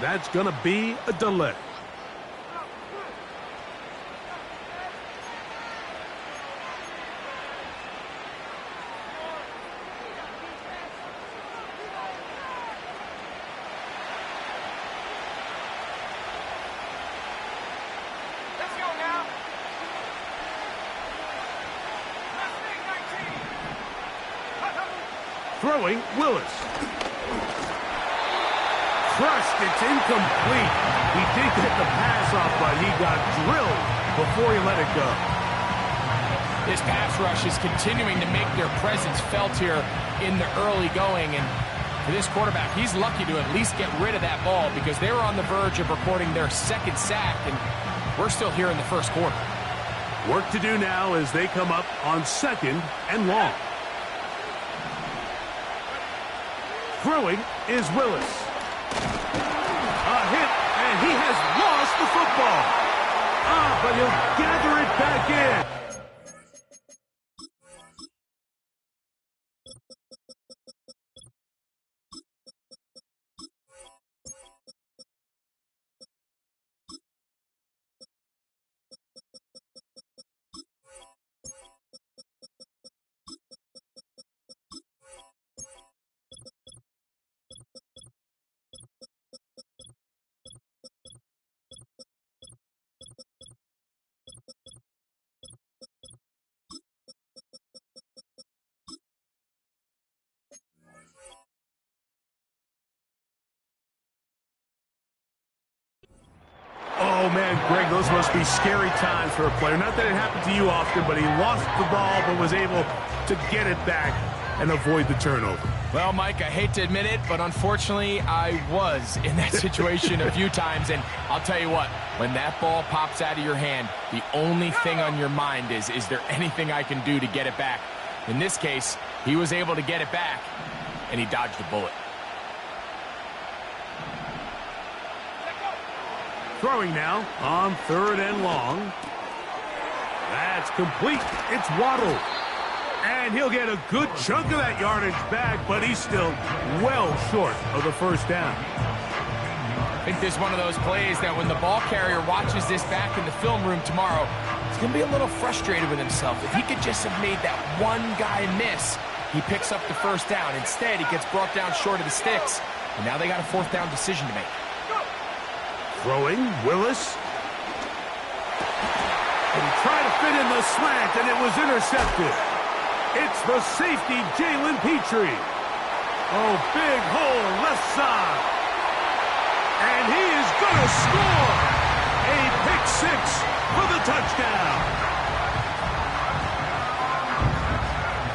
That's going to be a delay. Throwing, Willis. Crushed, it's incomplete. He did get the pass off, but he got drilled before he let it go. This pass rush is continuing to make their presence felt here in the early going, and for this quarterback, he's lucky to at least get rid of that ball because they were on the verge of recording their second sack, and we're still here in the first quarter. Work to do now as they come up on 2nd and long. Throwing is Willis. A hit, and he has lost the football. But he'll gather it back in. Oh, man, Greg, those must be scary times for a player. Not that it happened to you often, but he lost the ball but was able to get it back and avoid the turnover. Well, Mike, I hate to admit it, but unfortunately, I was in that situation a few times. And I'll tell you what, when that ball pops out of your hand, the only thing on your mind is there anything I can do to get it back? In this case, he was able to get it back, and he dodged a bullet. Throwing now on 3rd and long. That's complete. It's Waddle. And he'll get a good chunk of that yardage back, but he's still well short of the first down. I think this is one of those plays that when the ball carrier watches this back in the film room tomorrow, he's going to be a little frustrated with himself. If he could just have made that one guy miss, he picks up the first down. Instead, he gets brought down short of the sticks, and now they got a 4th down decision to make. Throwing, Willis. And he tried to fit in the slant, and it was intercepted. It's the safety, Jalen Petrie. Oh, big hole, left side. And he is going to score. A pick 6 for the touchdown.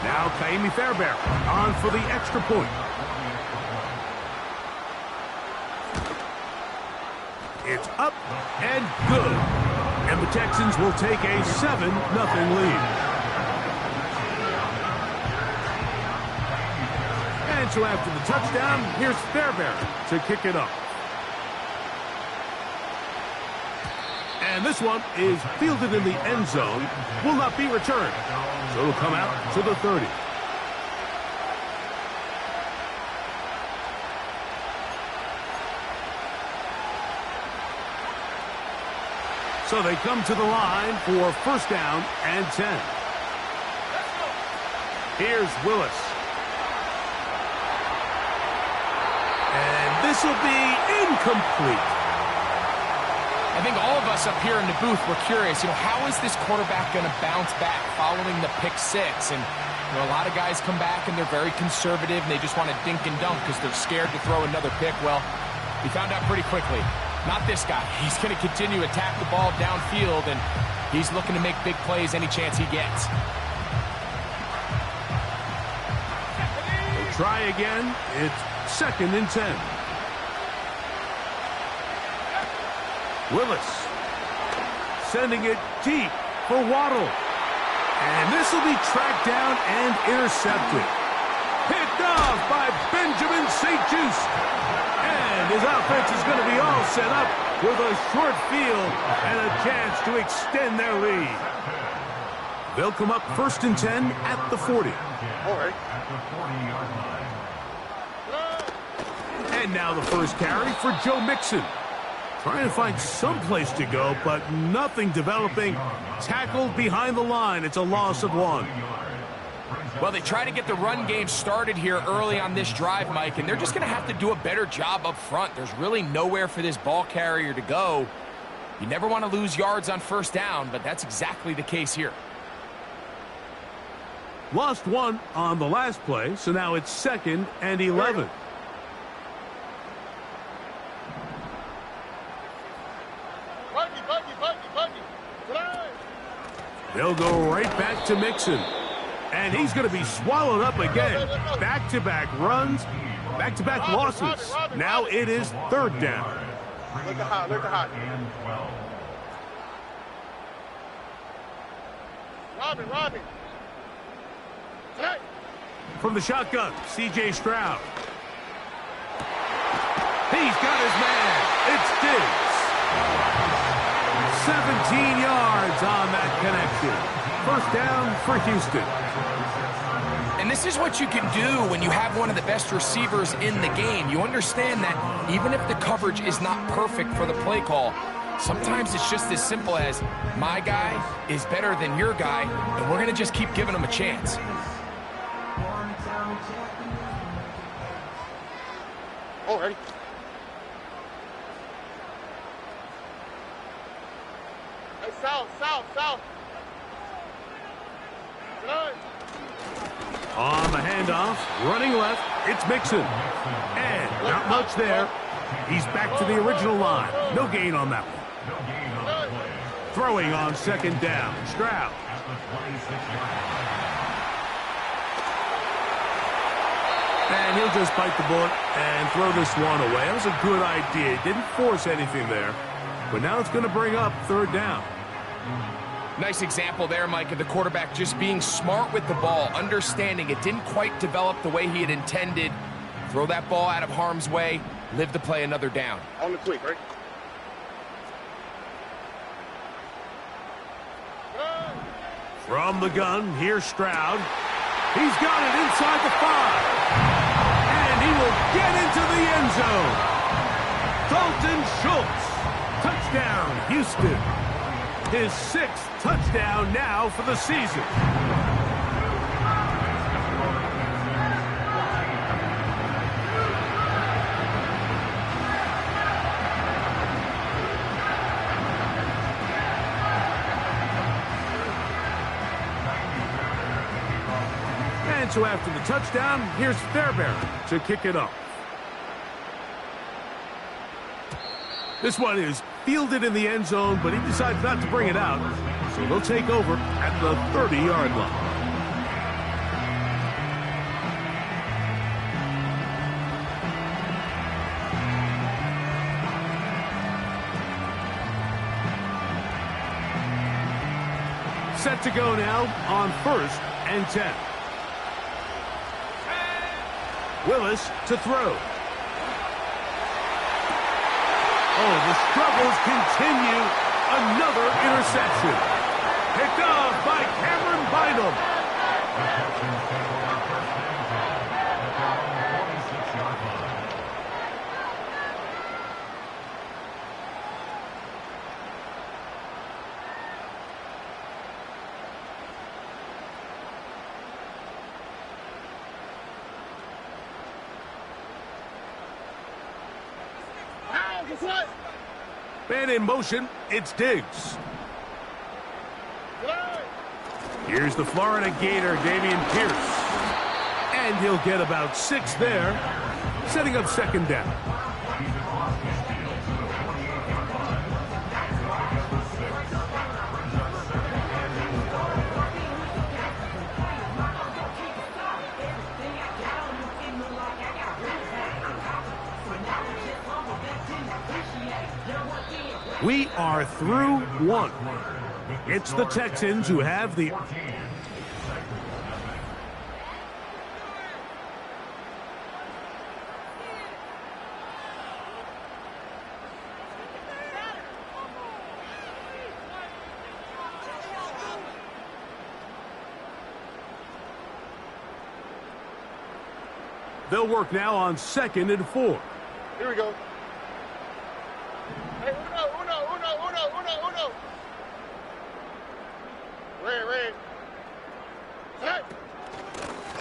Now Kaimi Fairbairn on for the extra point. It's up and good. And the Texans will take a 7-0 lead. And so after the touchdown, here's Fairbairn to kick it up. And this one is fielded in the end zone. Will not be returned. So it'll come out to the 30. So they come to the line for 1st down and 10. Here's Willis. And this will be incomplete. I think all of us up here in the booth were curious, how is this quarterback going to bounce back following the pick 6? And a lot of guys come back and they're very conservative and they just want to dink and dunk because they're scared to throw another pick. Well, we found out pretty quickly. Not this guy. He's going to continue to attack the ball downfield, and he's looking to make big plays any chance he gets. They'll try again. It's 2nd and 10. Willis sending it deep for Waddle. And this will be tracked down and intercepted. Picked off by Benjamin St-Juste. And his offense is going to be all set up with a short field and a chance to extend their lead. They'll come up 1st and 10 at the 40. And now the first carry for Joe Mixon. Trying to find some place to go, but nothing developing. Tackled behind the line. It's a loss of 1. Well, they try to get the run game started here early on this drive, Mike, and they're just going to have to do a better job up front. There's really nowhere for this ball carrier to go. You never want to lose yards on first down, but that's exactly the case here. Lost 1 on the last play, so now it's 2nd and 11. They'll go right back to Mixon. And he's going to be swallowed up again. Back-to-back runs, back-to-back losses. Now it is 3rd down. Look at hot. Robin. From the shotgun, C.J. Stroud. He's got his man. It's Diggs. 17 yards on that connection. 1st down for Houston. And this is what you can do when you have one of the best receivers in the game. You understand that even if the coverage is not perfect for the play call, sometimes it's just as simple as my guy is better than your guy, and we're going to just keep giving him a chance. Oh, ready. Hey, south. Good. On the handoff, running left, it's Mixon. And not much there. He's back to the original line. No gain on that one. Throwing on 2nd down, Stroud. And he'll just bite the bullet and throw this one away. That was a good idea. He didn't force anything there. But now it's going to bring up 3rd down. Nice example there, Mike, of the quarterback just being smart with the ball, understanding it didn't quite develop the way he had intended. Throw that ball out of harm's way, live to play another down. On the quick, right? From the gun, here's Stroud. He's got it inside the 5. And he will get into the end zone. Dalton Schultz. Touchdown, Houston. His 6th touchdown now for the season. And so after the touchdown, here's Fairbairn to kick it off. This one is fielded in the end zone, but he decides not to bring it out. So they'll take over at the 30-yard line. Set to go now on 1st and 10. Willis to throw. Oh, the struggles continue. Another interception. Picked off by Cameron Bynum. Man in motion, it's Diggs. Here's the Florida Gator, Dameon Pierce. And he'll get about 6 there, setting up 2nd down. We are through 1. It's the Texans who have the... They'll work now on 2nd and 4. Here we go. Hey, uno. Red. Set.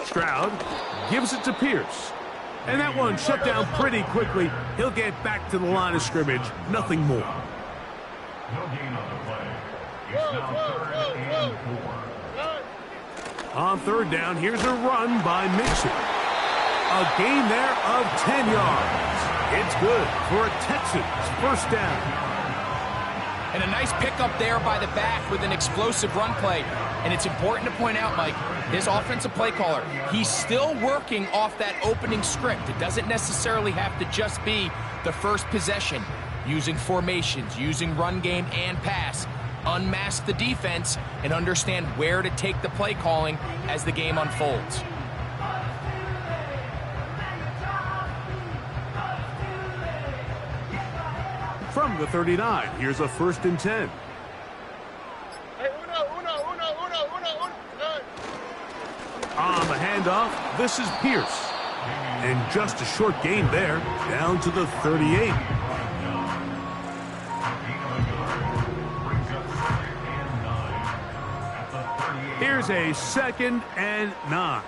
Stroud gives it to Pierce. And that one shut down pretty quickly. He'll get back to the line of scrimmage. Nothing more. No gain on the play. It's now 3rd and 4. On 3rd down, here's a run by Mixon. A gain there of 10 yards. It's good for a Texans 1st down. And a nice pickup there by the back with an explosive run play. And it's important to point out, Mike, this offensive play caller, he's still working off that opening script. It doesn't necessarily have to just be the first possession. Using formations, using run game and pass. Unmask the defense and understand where to take the play calling as the game unfolds. From the 39, here's a 1st and 10. Hey, uno. On the handoff, this is Pierce. And just a short gain there, down to the 38. Here's a 2nd and 9.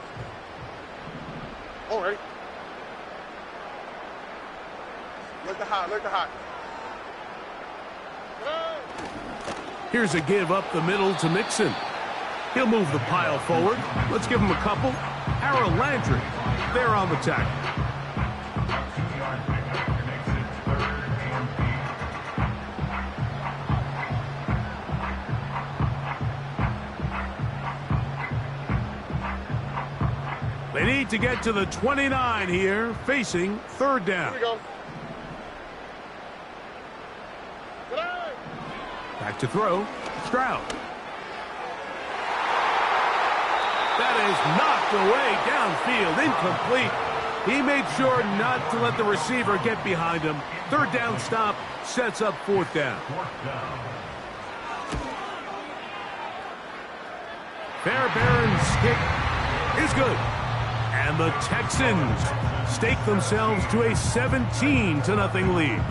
Oh, ready. Look the hot. Here's a give up the middle to Mixon. He'll move the pile forward. Let's give him a couple. Harold Landry, there on the tackle. They need to get to the 29 here, facing 3rd down. Here we go. Back to throw, Stroud. That is knocked away downfield, incomplete. He made sure not to let the receiver get behind him. 3rd down stop sets up 4th down. Fairbairn's kick is good. And the Texans stake themselves to a 17-0 lead.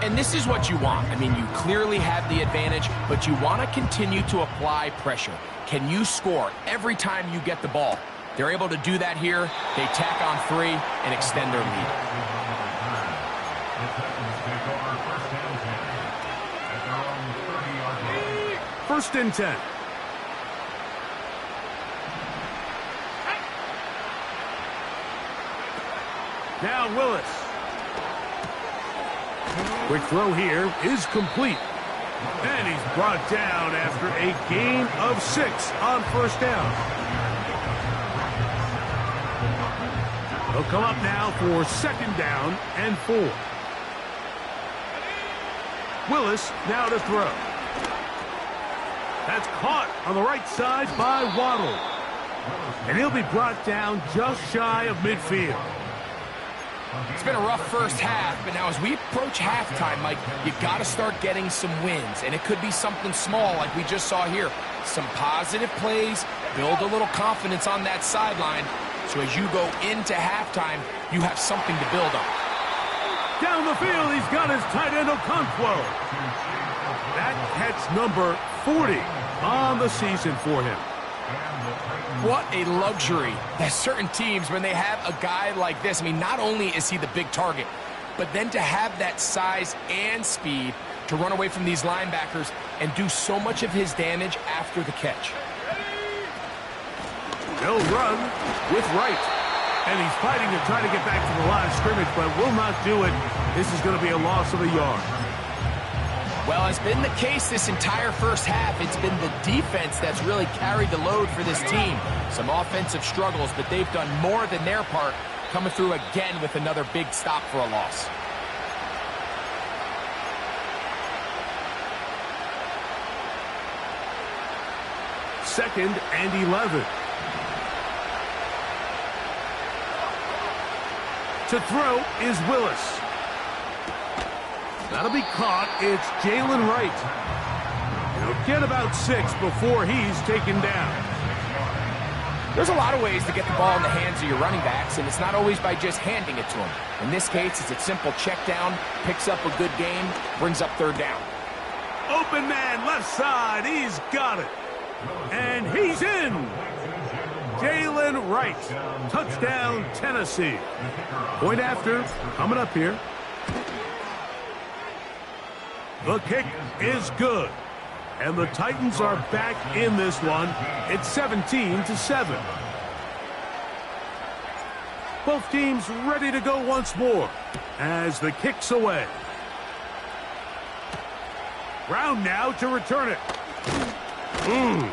And this is what you want. I mean, you clearly have the advantage, but you want to continue to apply pressure. Can you score every time you get the ball? They're able to do that here. They tack on 3 and extend their lead. 1st and 10. Now Willis. Quick throw here is complete. And he's brought down after a gain of 6 on 1st down. He'll come up now for 2nd down and 4. Willis now to throw. That's caught on the right side by Waddle. And he'll be brought down just shy of midfield. It's been a rough first half, but now as we approach halftime, Mike, you got to start getting some wins. And it could be something small like we just saw here. Some positive plays, build a little confidence on that sideline. So as you go into halftime, you have something to build on. Down the field, he's got his tight end Okonkwo. That catch number 40 on the season for him. What a luxury that certain teams, when they have a guy like this, I mean, not only is he the big target, but then to have that size and speed to run away from these linebackers and do so much of his damage after the catch. He'll run with Wright. And he's fighting to try to get back to the line of scrimmage, but will not do it. This is going to be a loss of a yard. Well, it's been the case this entire first half. It's been the defense that's really carried the load for this team. Some offensive struggles, but they've done more than their part, coming through again with another big stop for a loss. Second and 11. To throw is Willis. That'll be caught. It's Jalen Wright. He'll get about 6 before he's taken down. There's a lot of ways to get the ball in the hands of your running backs, and it's not always by just handing it to them. In this case, it's a simple check down, picks up a good game, brings up third down. Open man, left side, he's got it. And he's in. Jalen Wright, touchdown Tennessee. Point after, coming up here. The kick is good. And the Titans are back in this one. It's 17-7. Both teams ready to go once more as the kick's away. Brown now to return it. And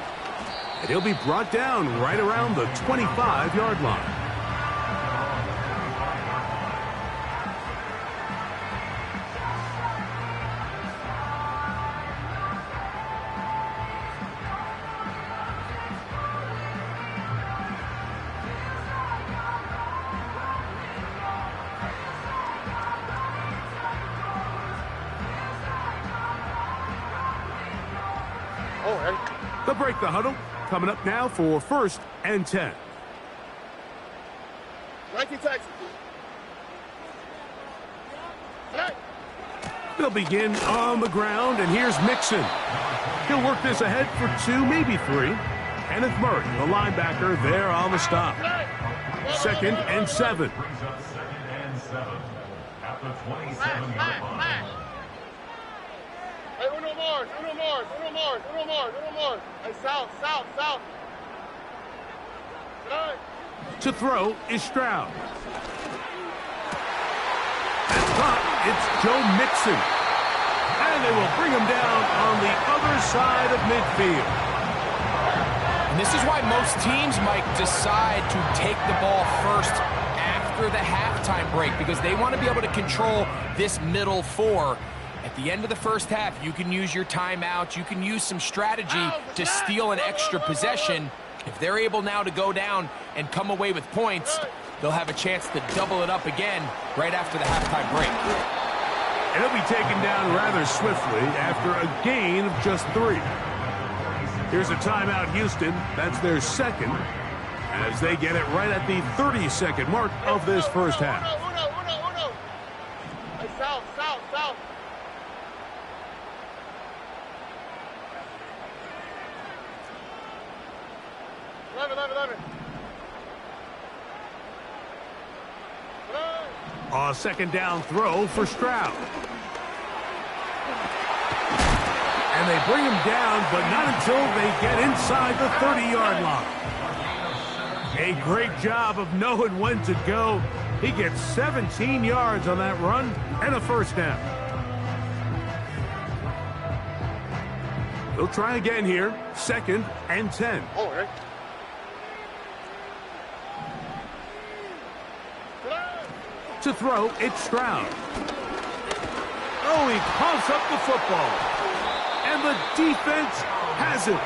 he'll be brought down right around the 25-yard line. They'll break the huddle. Coming up now for 1st and 10. Nike Texas. Hey. They'll begin on the ground, and here's Mixon. He'll work this ahead for 2, maybe 3. Kenneth Murray, the linebacker, there on the stop. 2nd and 7. Brings up 2nd and 7 at the 27-yard line. Hey, Uno Mars. Hey, south. Hey. To throw is Stroud. That's caught. It's Joe Mixon. And they will bring him down on the other side of midfield. And this is why most teams, Mike, decide to take the ball first after the halftime break, because they want to be able to control this middle 4. At the end of the first half, you can use your timeout. You can use some strategy to steal an extra possession. If they're able now to go down and come away with points, they'll have a chance to double it up again right after the halftime break. And he'll be taken down rather swiftly after a gain of just 3. Here's a timeout, Houston. That's their 2nd, as they get it right at the 30-second mark of this first half. Uno. Hey, south. 11. A 2nd down throw for Stroud. And they bring him down, but not until they get inside the 30-yard line. A great job of knowing when to go. He gets 17 yards on that run and a 1st down. They'll try again here. 2nd and 10. To throw, it's Stroud. Oh, he pumps up the football. And the defense has it.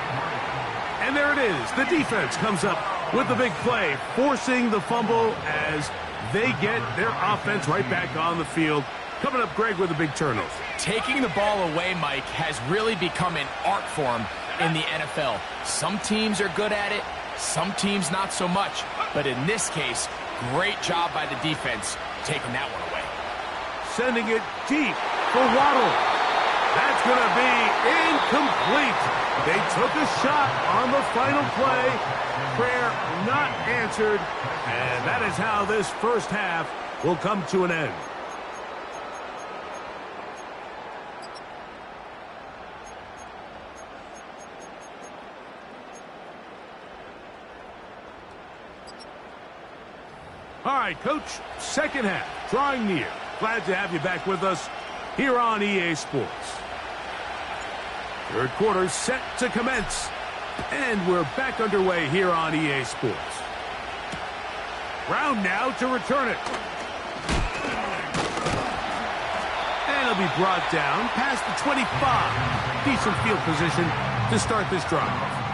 And there it is. The defense comes up with the big play, forcing the fumble as they get their offense right back on the field. Coming up, Greg, with a big turnover. Taking the ball away, Mike, has really become an art form in the NFL. Some teams are good at it, some teams not so much. But in this case, great job by the defense taking that one away. Sending it deep for Waddle. That's going to be incomplete. They took a shot on the final play. Prayer not answered. And that is how this first half will come to an end. All right, Coach, 2nd half, drawing near. Glad to have you back with us here on EA Sports. 3rd quarter set to commence. And we're back underway here on EA Sports. Brown now to return it. And he'll be brought down past the 25. Decent field position to start this drive.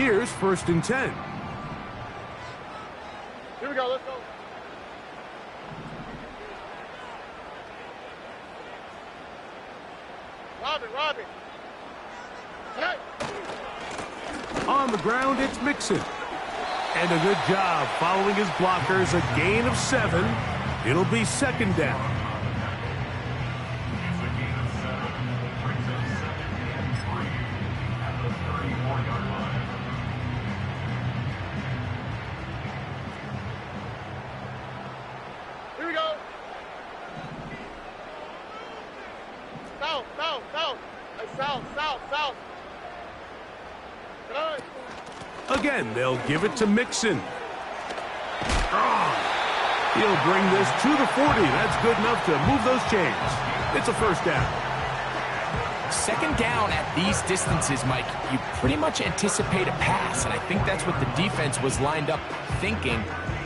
Here's 1st and 10. Here we go, let's go. Robin. Hey. On the ground, it's Mixon. And a good job following his blockers, a gain of 7. It'll be 2nd down. It's a gain of 7. Brings up 2nd and 3 at the 34-yard line. Here we go. South. Hey, south. Good eye. Again, they'll give it to Mixon. He'll bring this to the 40. That's good enough to move those chains. It's a 1st down. 2nd down at these distances, Mike, you pretty much anticipate a pass, and I think that's what the defense was lined up thinking.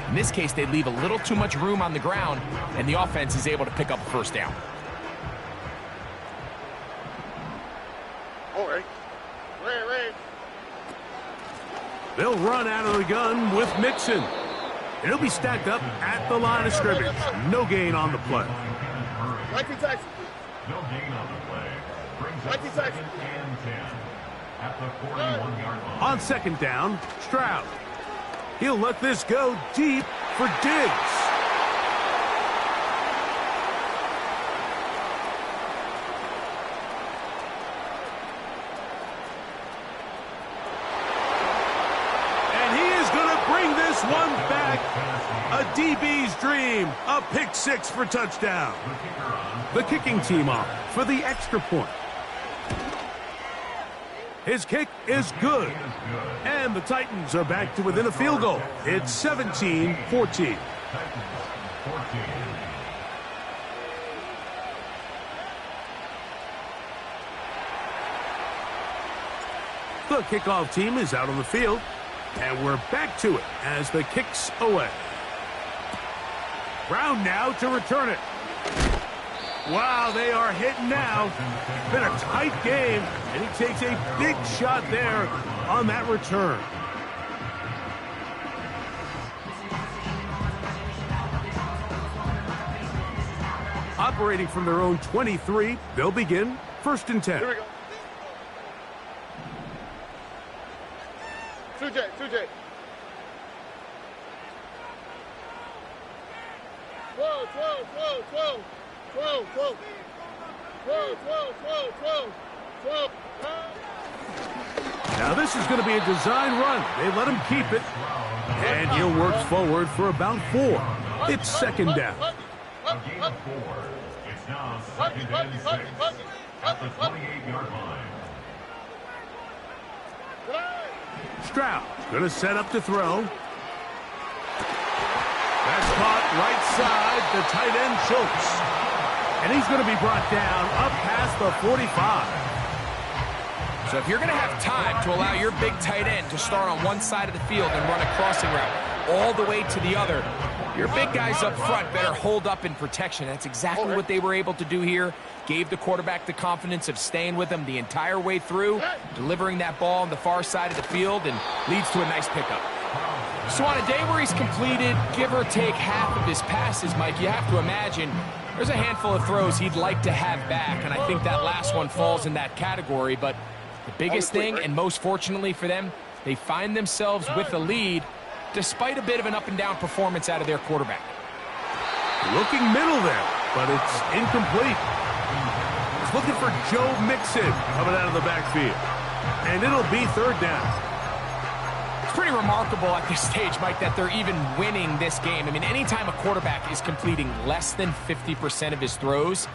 In this case, they leave a little too much room on the ground, and the offense is able to pick up a 1st down. All right. Ray. They'll run out of the gun with Mixon. And he'll be stacked up at the line of scrimmage. No gain on the play. Likely Texas. No gain on the play. Brings up Likely 2nd Texas. and 10 at the 41-yard line. On 2nd down, Stroud. He'll let this go deep for Diggs. One back, a DB's dream, a pick 6 for touchdown. The kicking team off for the extra point. His kick is good, and the Titans are back to within a field goal. It's 17-14. The kickoff team is out on the field. And we're back to it as the kick's away. Brown now to return it. Wow, they are hitting now. Been a tight game, and he takes a big shot there on that return. Operating from their own 23, they'll begin 1st and 10. Here we go. 2J. Whoa. Now this is going to be a design run. They let him keep it. And he'll work forward for about 4. It's 2nd down. A gain of 4. It's now 2nd and 6 at the 28-yard line. Stroud going to set up to throw. That's caught right side, the tight end Schultz. And he's going to be brought down up past the 45. So if you're going to have time to allow your big tight end to start on one side of the field and run a crossing route all the way to the other, your big guys up front better hold up in protection. That's exactly what they were able to do here. Gave the quarterback the confidence of staying with him the entire way through, delivering that ball on the far side of the field, and leads to a nice pickup. So on a day where he's completed, give or take half of his passes, Mike, you have to imagine there's a handful of throws he'd like to have back, and I think that last one falls in that category. But the biggest thing, and most fortunately for them, they find themselves with the lead despite a bit of an up-and-down performance out of their quarterback. Looking middle there, but it's incomplete. He's looking for Joe Mixon coming out of the backfield. And it'll be 3rd down. It's pretty remarkable at this stage, Mike, that they're even winning this game. I mean, anytime a quarterback is completing less than 50% of his throws,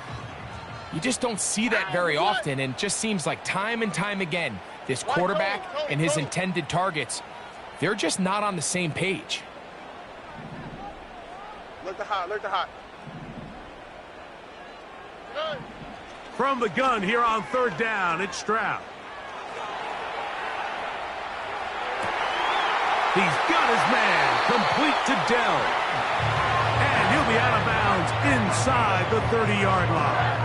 you just don't see that very often, and it just seems like time and time again, this quarterback and his intended targets, they're just not on the same page. Look the hot. From the gun here on 3rd down, it's Stroud. He's got his man complete to Dell. And he'll be out of bounds inside the 30-yard line.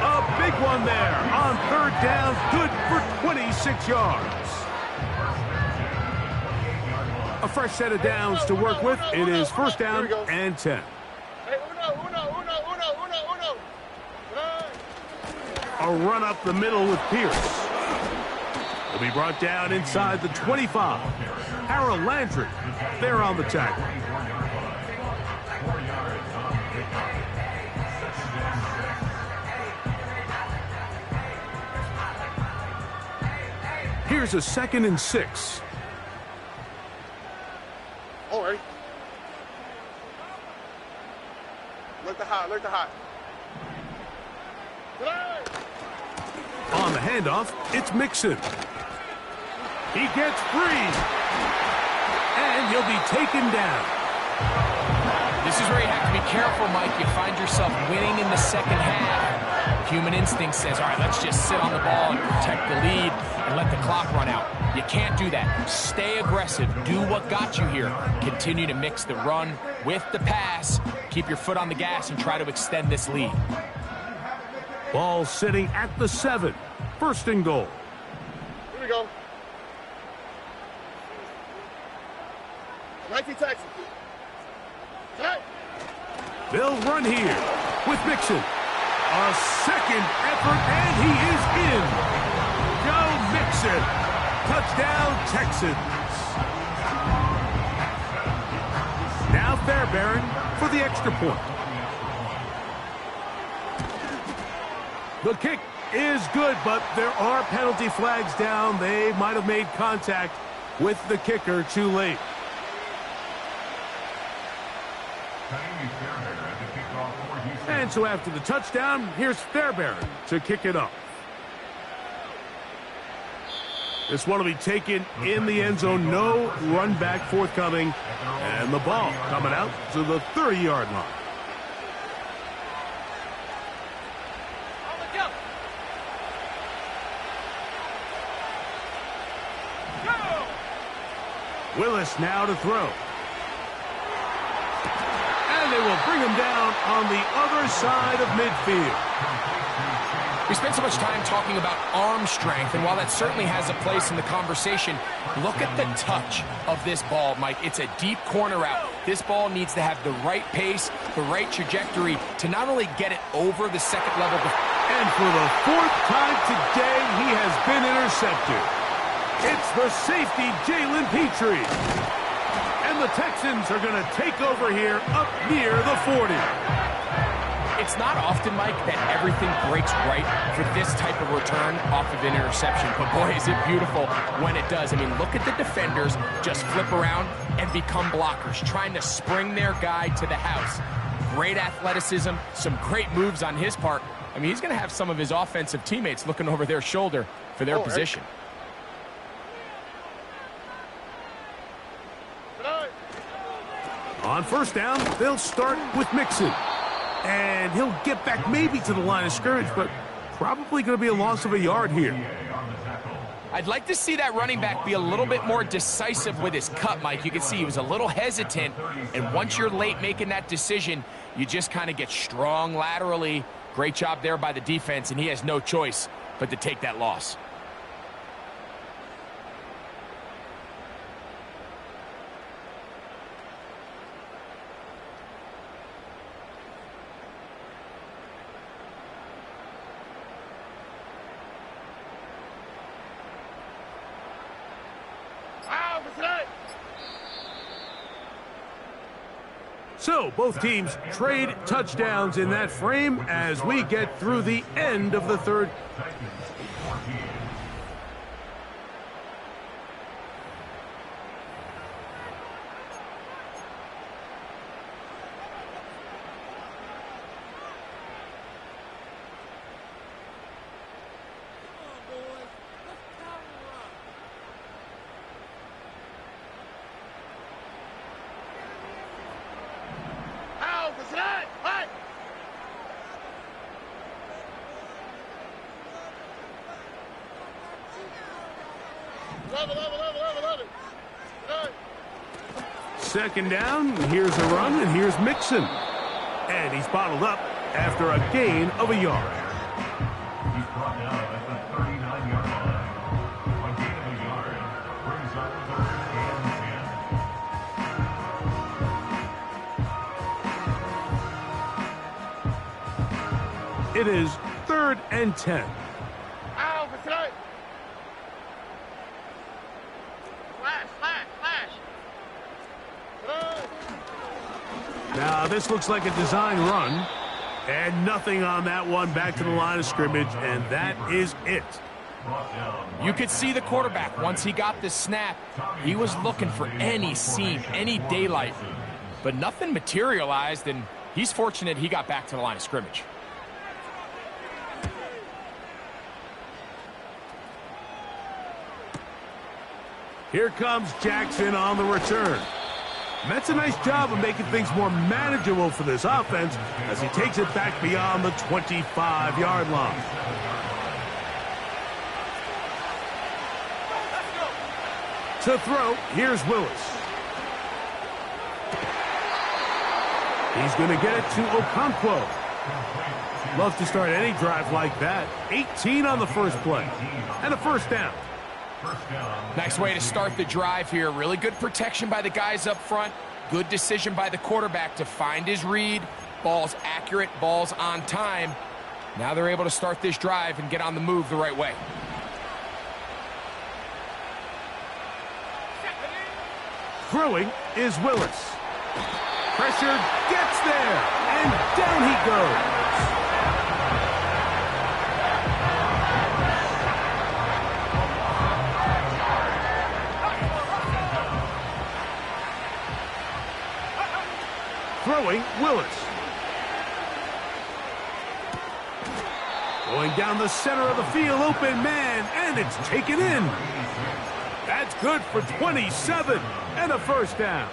A big one there on 3rd down, good for 26 yards. A fresh set of downs to work with. It is first down and 10. Hey, uno. A run up the middle with Pierce. Will be brought down inside the 25. Harold Landry there on the tackle. Here's a 2nd and 6. All right. Look the hot. On the handoff, it's Mixon. He gets free. And he'll be taken down. This is where you have to be careful, Mike. You find yourself winning in the second half. Human instinct says, all right, let's just sit on the ball and protect the lead and let the clock run out. You can't do that. Stay aggressive. Do what got you here. Continue to mix the run with the pass. Keep your foot on the gas and try to extend this lead. Ball sitting at the 7. 1st and goal. Here we go. 19 Texas. Hey. They'll run here with Mixon. A second effort, and he is in. Joe Mixon. Touchdown, Texans. Now Fairbairn for the extra point. The kick is good, but there are penalty flags down. They might have made contact with the kicker too late. And so after the touchdown, here's Fairbairn to kick it up. This one will be taken in the end zone. No run back forthcoming. And the ball coming out to the 30-yard line. Willis now to throw. And they will bring him down on the other side of midfield. We spent so much time talking about arm strength, and while that certainly has a place in the conversation, look at the touch of this ball, Mike. It's a deep corner route. This ball needs to have the right pace, the right trajectory to not only get it over the second level. And for the 4th time today, he has been intercepted. It's the safety, Jalen Petrie. And the Texans are going to take over here up near the 40. It's not often, Mike, that everything breaks right for this type of return off of an interception. But boy, is it beautiful when it does. I mean, look at the defenders just flip around and become blockers, trying to spring their guy to the house. Great athleticism, some great moves on his part. I mean, he's going to have some of his offensive teammates looking over their shoulder for their position. On first down, they'll start with Mixon. And he'll get back maybe to the line of scrimmage, but probably going to be a loss of a yard here. I'd like to see that running back be a little bit more decisive with his cut, Mike. You can see he was a little hesitant, and once you're late making that decision, you just kind of get strong laterally. Great job there by the defense, and he has no choice but to take that loss. So both teams trade touchdowns in that frame as we get through the end of the third. Second down, here's a run, and here's Mixon. And he's bottled up after a gain of a yard. He's brought down at the 39-yard line. A gain of a yard brings up 3rd and 10. It is 3rd and 10. Ow, Vasai! Flash, flash, flash! Now, this looks like a design run. And nothing on that one. Back to the line of scrimmage, and that is it. You could see the quarterback, once he got the snap, he was looking for any seam, any daylight. But nothing materialized, and he's fortunate he got back to the line of scrimmage. Here comes Jackson on the return. And that's a nice job of making things more manageable for this offense as he takes it back beyond the 25-yard line. To throw, here's Willis. He's going to get it to Okonkwo. Love to start any drive like that. 18 on the first play. And a first down. Nice way to start the drive here. Really good protection by the guys up front. Good decision by the quarterback to find his read. Ball's accurate, ball's on time. Now they're able to start this drive and get on the move the right way. Throwing is Willis. Pressure gets there, and down he goes. Throwing, Willis. Going down the center of the field, open man, and it's taken in. That's good for 27 and a first down.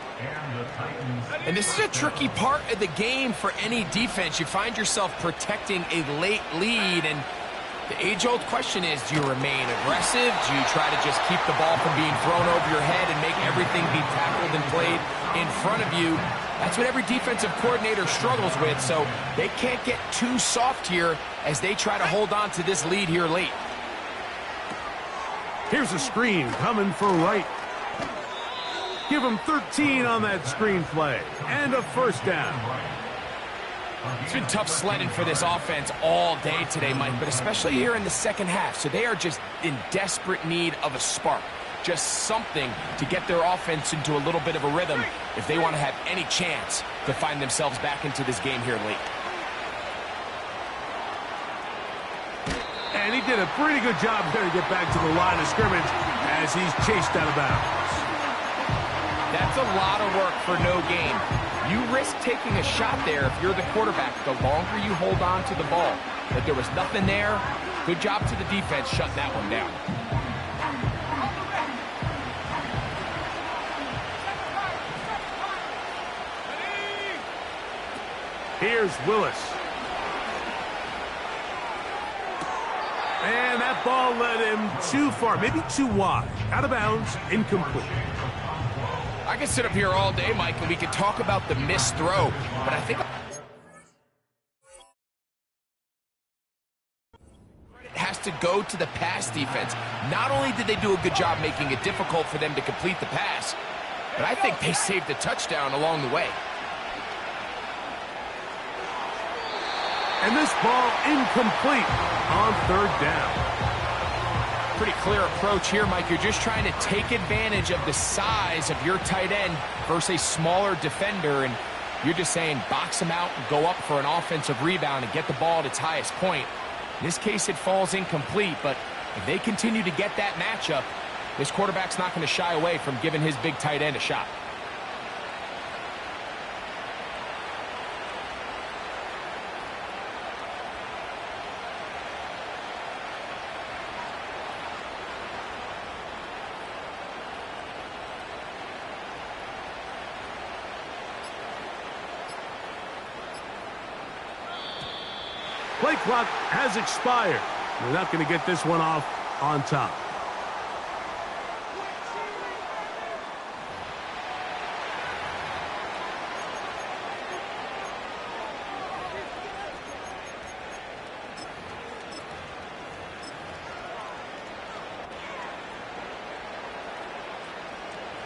And this is a tricky part of the game for any defense. You find yourself protecting a late lead, and the age-old question is, do you remain aggressive? Do you try to just keep the ball from being thrown over your head and make everything be tackled and played in front of you? That's what every defensive coordinator struggles with, so they can't get too soft here as they try to hold on to this lead here late. Here's a screen coming for Wright. Give him 13 on that screen play, and a first down. It's been tough sledding for this offense all day today, Mike, but especially here in the second half. So they are just in desperate need of a spark, just something to get their offense into a little bit of a rhythm if they want to have any chance to find themselves back into this game here late. And he did a pretty good job there to get back to the line of scrimmage as he's chased out of bounds. That's a lot of work for no gain. You risk taking a shot there if you're the quarterback the longer you hold on to the ball. But there was nothing there. Good job to the defense shutting that one down. Here's Willis. And that ball led him too far, maybe too wide. Out of bounds, incomplete. I could sit up here all day, Mike, and we could talk about the missed throw, but I think it has to go to the pass defense. Not only did they do a good job making it difficult for them to complete the pass, but I think they saved a touchdown along the way. And this ball incomplete on third down. Pretty clear approach here, Mike. You're just trying to take advantage of the size of your tight end versus a smaller defender, and you're just saying box him out and go up for an offensive rebound and get the ball at its highest point. In this case, it falls incomplete, but if they continue to get that matchup, this quarterback's not going to shy away from giving his big tight end a shot. Play clock has expired. They're not going to get this one off on top.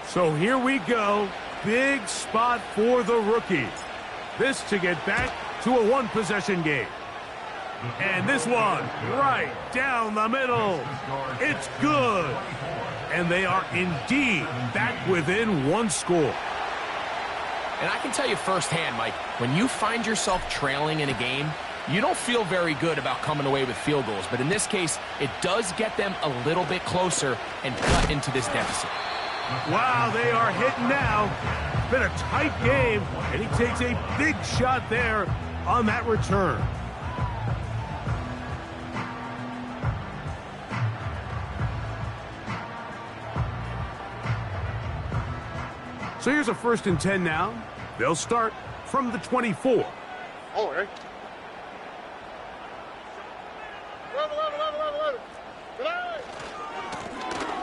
So here we go. Big spot for the rookie. This to get back to a one-possession game. And this one, right down the middle. It's good. And they are indeed back within one score. And I can tell you firsthand, Mike, when you find yourself trailing in a game, you don't feel very good about coming away with field goals. But in this case, it does get them a little bit closer and cut into this deficit. Wow, they are hitting now. It's been a tight game, and he takes a big shot there on that return. So here's a 1st and 10 now. They'll start from the 24. Oh, right.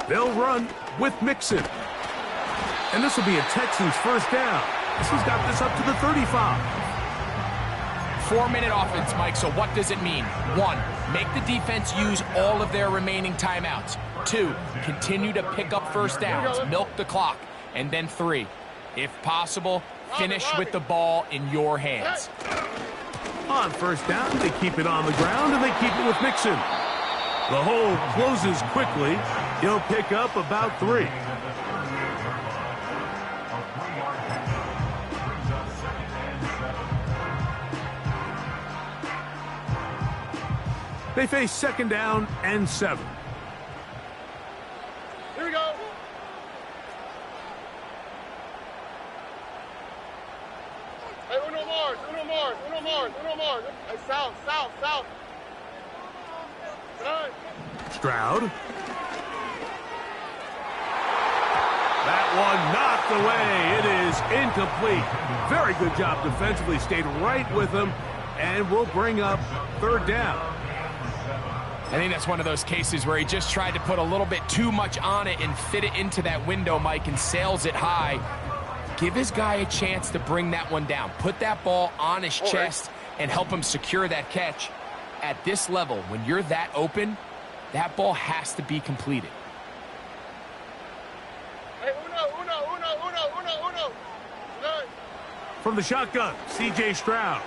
They'll run with Mixon. And this will be a Texans 1st down. This has got this up to the 35. 4-minute offense, Mike, so what does it mean? 1, make the defense use all of their remaining timeouts. 2, continue to pick up 1st downs, milk the clock. And then 3, if possible, finish with the ball in your hands. On 1st down, they keep it on the ground, and they keep it with Mixon. The hole closes quickly. He'll pick up about 3. They face 2nd down and 7. Here we go. Hey, uno more. Hey, south. Good. Stroud. That one knocked away. It is incomplete. Very good job defensively. Stayed right with him, and will bring up 3rd down. I think that's one of those cases where he just tried to put a little bit too much on it and fit it into that window, Mike, and sails it high. Give his guy a chance to bring that one down. Put that ball on his chest and help him secure that catch. At this level, when you're that open, that ball has to be completed. Hey, uno. Good. From the shotgun, C.J. Stroud.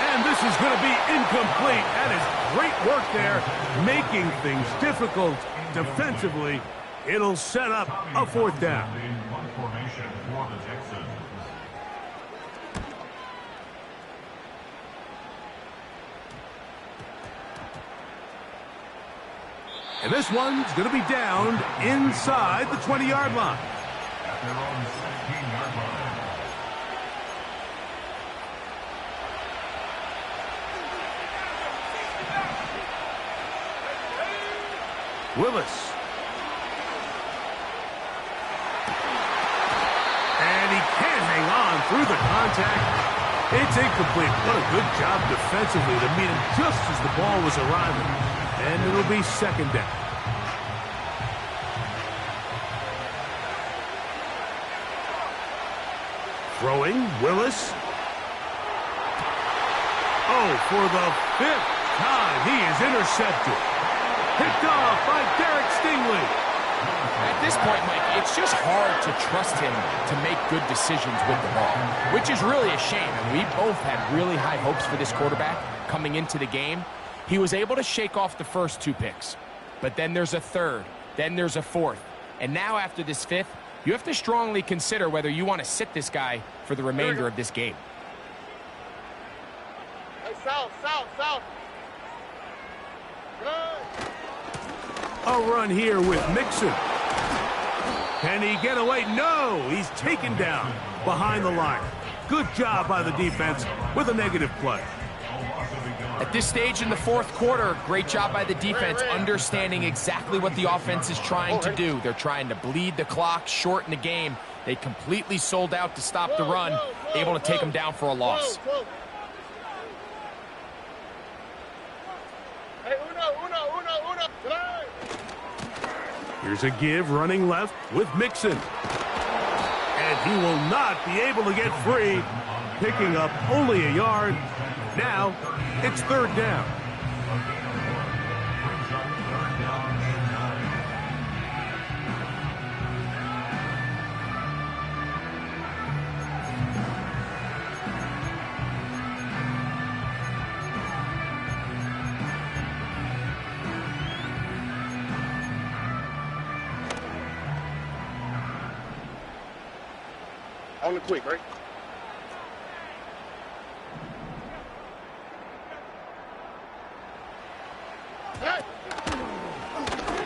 And this is going to be incomplete. That is great work there, making things difficult defensively. It'll set up a 4th down. And this one's going to be downed inside the 20-yard line. At their own 16-yard line. Willis. And he can't hang on through the contact. It's incomplete. What a good job defensively to meet him just as the ball was arriving. And it'll be 2nd down. Throwing, Willis. Oh, for the 5th time, he is intercepted. Picked off by Derek Stingley. At this point, Mike, it's just hard to trust him to make good decisions with the ball, which is really a shame. And we both had really high hopes for this quarterback coming into the game. He was able to shake off the first 2 picks, but then there's a 3rd, then there's a 4th. And now after this 5th, you have to strongly consider whether you want to sit this guy for the remainder of this game. Hey, south. Good. A run here with Mixon. Can he get away? No, he's taken down behind the line. Good job by the defense with a negative play. At this stage in the 4th quarter, great job by the defense, understanding exactly what the offense is trying to do. They're trying to bleed the clock, shorten the game. They completely sold out to stop the run, able to take them down for a loss. Hey, uno. Good. Here's a give running left with Mixon. And he will not be able to get free, picking up only a yard. Now it's 3rd down. On the quick, right?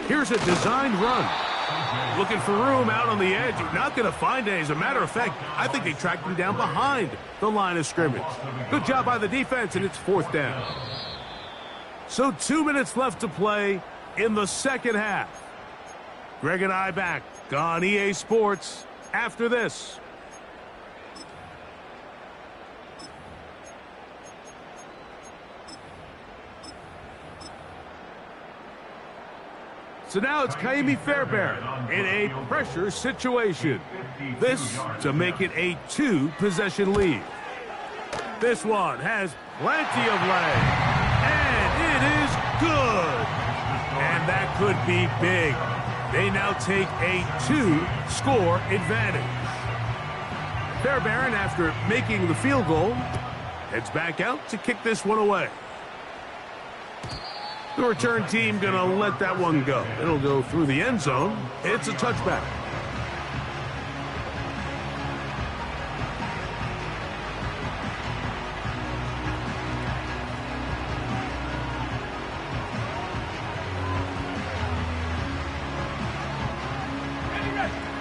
Here's a designed run. Looking for room out on the edge. You're not going to find it. As a matter of fact, I think they tracked him down behind the line of scrimmage. Good job by the defense, and it's 4th down. So 2 minutes left to play in the second half. Greg and I back on EA Sports after this. So now it's Ka'imi Fairbairn in a pressure situation. This to make it a 2-possession lead. This one has plenty of leg. And it is good. And that could be big. They now take a 2-score advantage. Fairbairn, after making the field goal, heads back out to kick this one away. The return team going to let that one go. It'll go through the end zone. It's a touchback.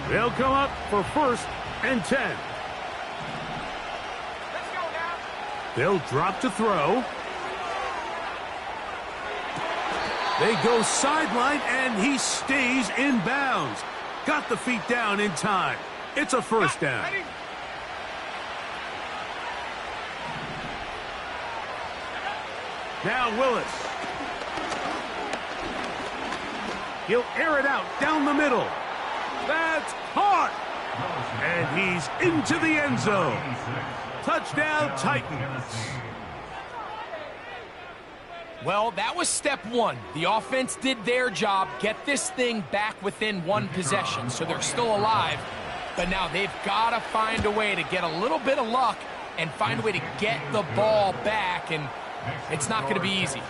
They'll come up for 1st and 10. Let's go now. They'll drop to throw. They go sideline, and he stays in bounds. Got the feet down in time. It's a 1st down. Now Willis. He'll air it out down the middle. That's caught. And he's into the end zone. Touchdown, Titans. Well, that was step 1. The offense did their job, get this thing back within 1 possession, so they're still alive. But now they've got to find a way to get a little bit of luck and find a way to get the ball back, and it's not going to be easy.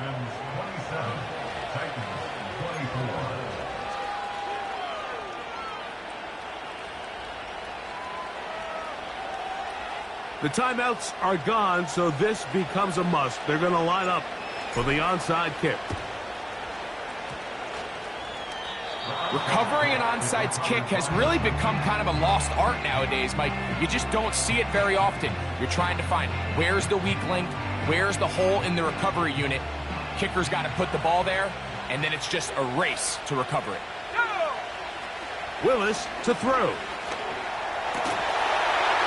The timeouts are gone, so this becomes a must. They're going to line up for the onside kick. Recovering an onside kick has really become kind of a lost art nowadays, Mike. You just don't see it very often. You're trying to find where's the weak link, where's the hole in the recovery unit. Kicker's got to put the ball there, and then it's just a race to recover it. Willis to throw.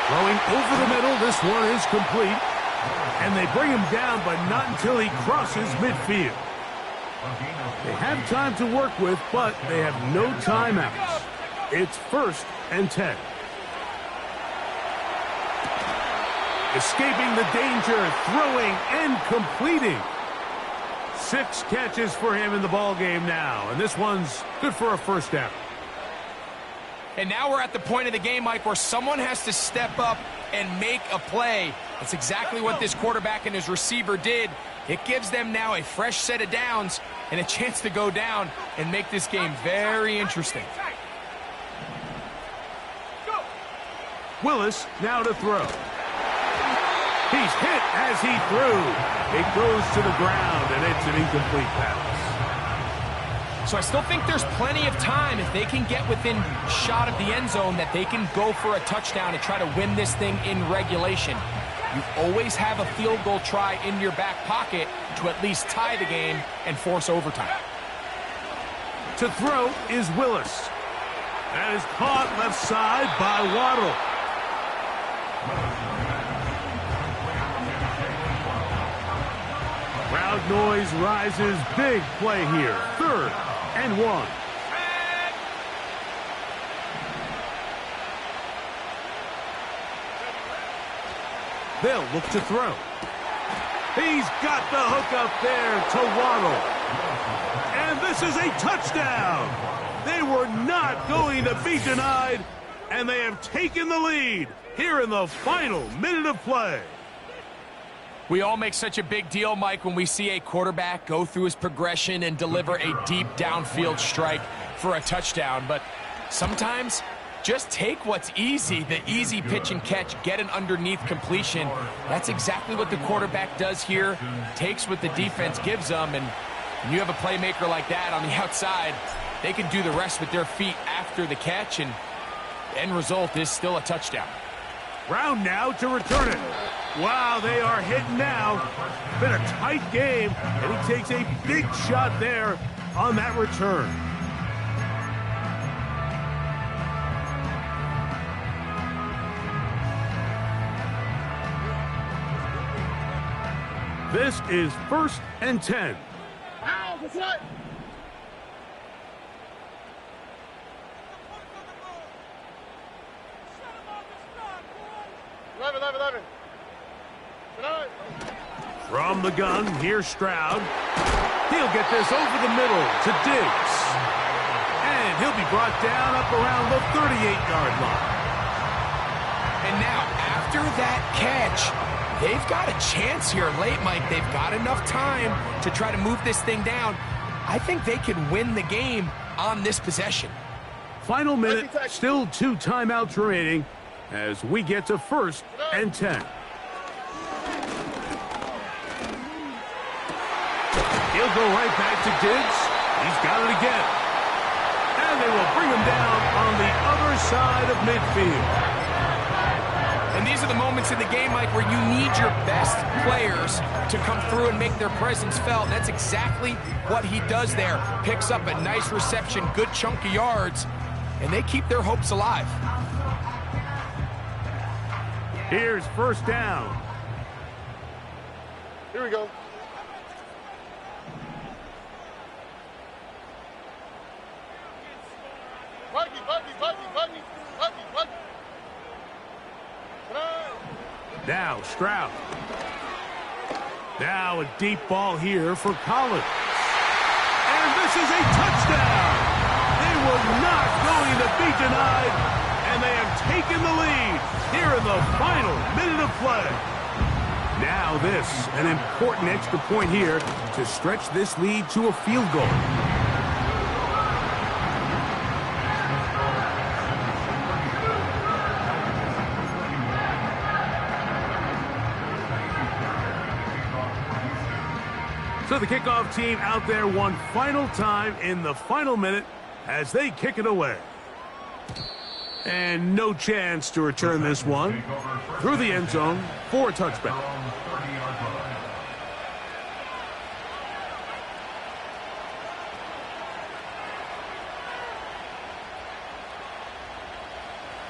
Throwing over the middle, this one is complete. And they bring him down, but not until he crosses midfield. They have time to work with, but they have no timeouts. It's 1st and 10. Escaping the danger, throwing and completing. 6 catches for him in the ball game now, and this one's good for a 1st down. And now we're at the point of the game, Mike, where someone has to step up and make a play. That's exactly what this quarterback and his receiver did. It gives them now a fresh set of downs and a chance to go down and make this game very interesting. Willis now to throw. He's hit as he threw. It goes to the ground, and it's an incomplete pass. So I still think there's plenty of time if they can get within shot of the end zone that they can go for a touchdown and try to win this thing in regulation. You always have a field goal try in your back pocket to at least tie the game and force overtime. To throw is Willis. That is caught left side by Waddle. Crowd noise rises. Big play here. 3rd and 1. They'll look to throw. He's got the hook up there to Waddle. And this is a touchdown. They were not going to be denied, and they have taken the lead here in the final minute of play. We all make such a big deal, Mike, when we see a quarterback go through his progression and deliver a deep downfield strike for a touchdown. But sometimes Just take what's easy, the easy pitch and catch, get an underneath completion. That's exactly what the quarterback does here. Takes what the defense gives them, and when you have a playmaker like that on the outside, they can do the rest with their feet after the catch, and the end result is still a touchdown. Brown now to return it. Wow, they are hitting now. Been a tight game, and he takes a big shot there on that return. This is 1st and 10. Ow, that's right. 11. Tonight. From the gun, here's Stroud. He'll get this over the middle to Diggs. And he'll be brought down up around the 38-yard line. And now, after that catch, they've got a chance here late, Mike. They've got enough time to try to move this thing down. I think they can win the game on this possession. Final minute, still 2 timeouts remaining as we get to 1st and 10. He'll go right back to Diggs. He's got it again. And they will bring him down on the other side of midfield. And these are the moments in the game, Mike, where you need your best players to come through and make their presence felt. And that's exactly what he does there. Picks up a nice reception, good chunk of yards, and they keep their hopes alive. Here's 1st down. Here we go. Buggy. Now Stroud. Now a deep ball here for Collins. And this is a touchdown. They were not going to be denied, and they have taken the lead here in the final minute of play. Now this, an important extra point here to stretch this lead to a field goal. So the kickoff team out there one final time in the final minute as they kick it away. And no chance to return this one through the end zone for a touchback.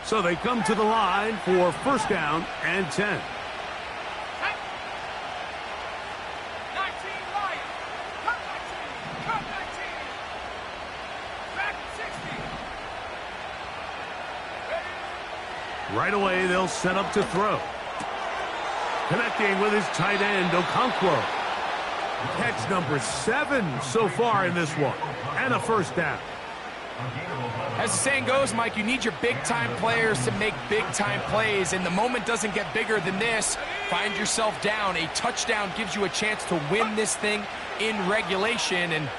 So they come to the line for 1st down and 10. Right away, they'll set up to throw. Connecting with his tight end, Okonkwo. Catch number 7 so far in this one. And a 1st down. As the saying goes, Mike, you need your big-time players to make big-time plays, and the moment doesn't get bigger than this. Find yourself down. A touchdown gives you a chance to win this thing in regulation, and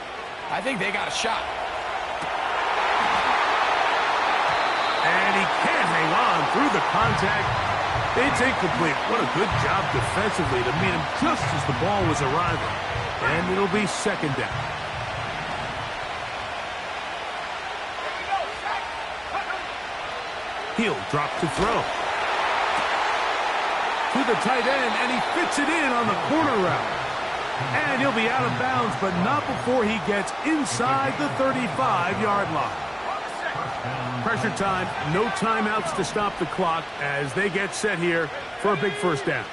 I think they got a shot. And he can't hang on through the contact. It's incomplete. What a good job defensively to meet him just as the ball was arriving. And it'll be 2nd down. He'll drop to throw. To the tight end, and he fits it in on the corner route. And he'll be out of bounds, but not before he gets inside the 35-yard line. Pressure time, no timeouts to stop the clock as they get set here for a big 1st down.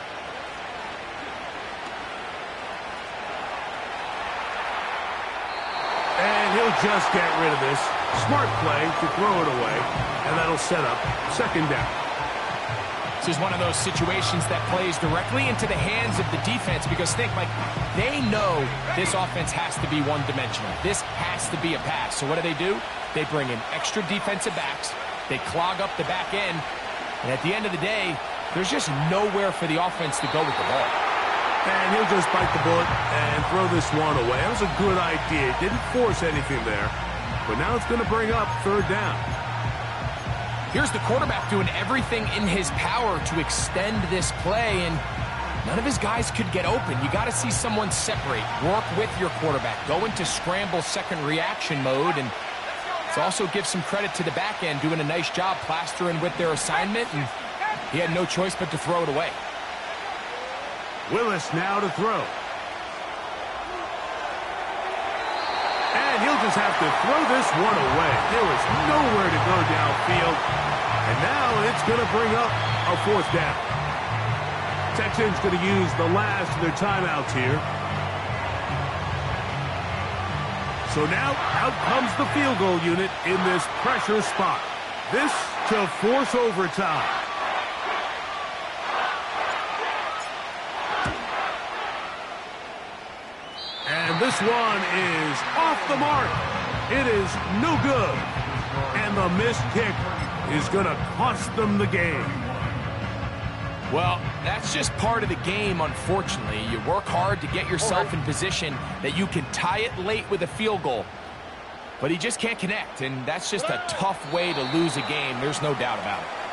And he'll just get rid of this. Smart play to throw it away, and that'll set up 2nd down. This is one of those situations that plays directly into the hands of the defense because, think, Mike, they know this offense has to be one-dimensional. This has to be a pass. So what do? They bring in extra defensive backs. They clog up the back end. And at the end of the day, there's just nowhere for the offense to go with the ball. And he'll just bite the bullet and throw this one away. That was a good idea. Didn't force anything there. But now it's going to bring up 3rd down. Here's the quarterback doing everything in his power to extend this play, and none of his guys could get open. You got to see someone separate, work with your quarterback, go into scramble second reaction mode, and let's also give some credit to the back end doing a nice job plastering with their assignment, and he had no choice but to throw it away. Willis now to throw. And he'll just have to throw this one away. There was nowhere to go downfield. And now it's going to bring up a fourth down. Texans going to use the last of their timeouts here. So now out comes the field goal unit in this pressure spot. This to force overtime. And this one is off the mark. It is no good. And the missed kick is going to cost them the game. Well, that's just part of the game, unfortunately. You work hard to get yourself in position that you can tie it late with a field goal. But he just can't connect, and that's just a tough way to lose a game. There's no doubt about it.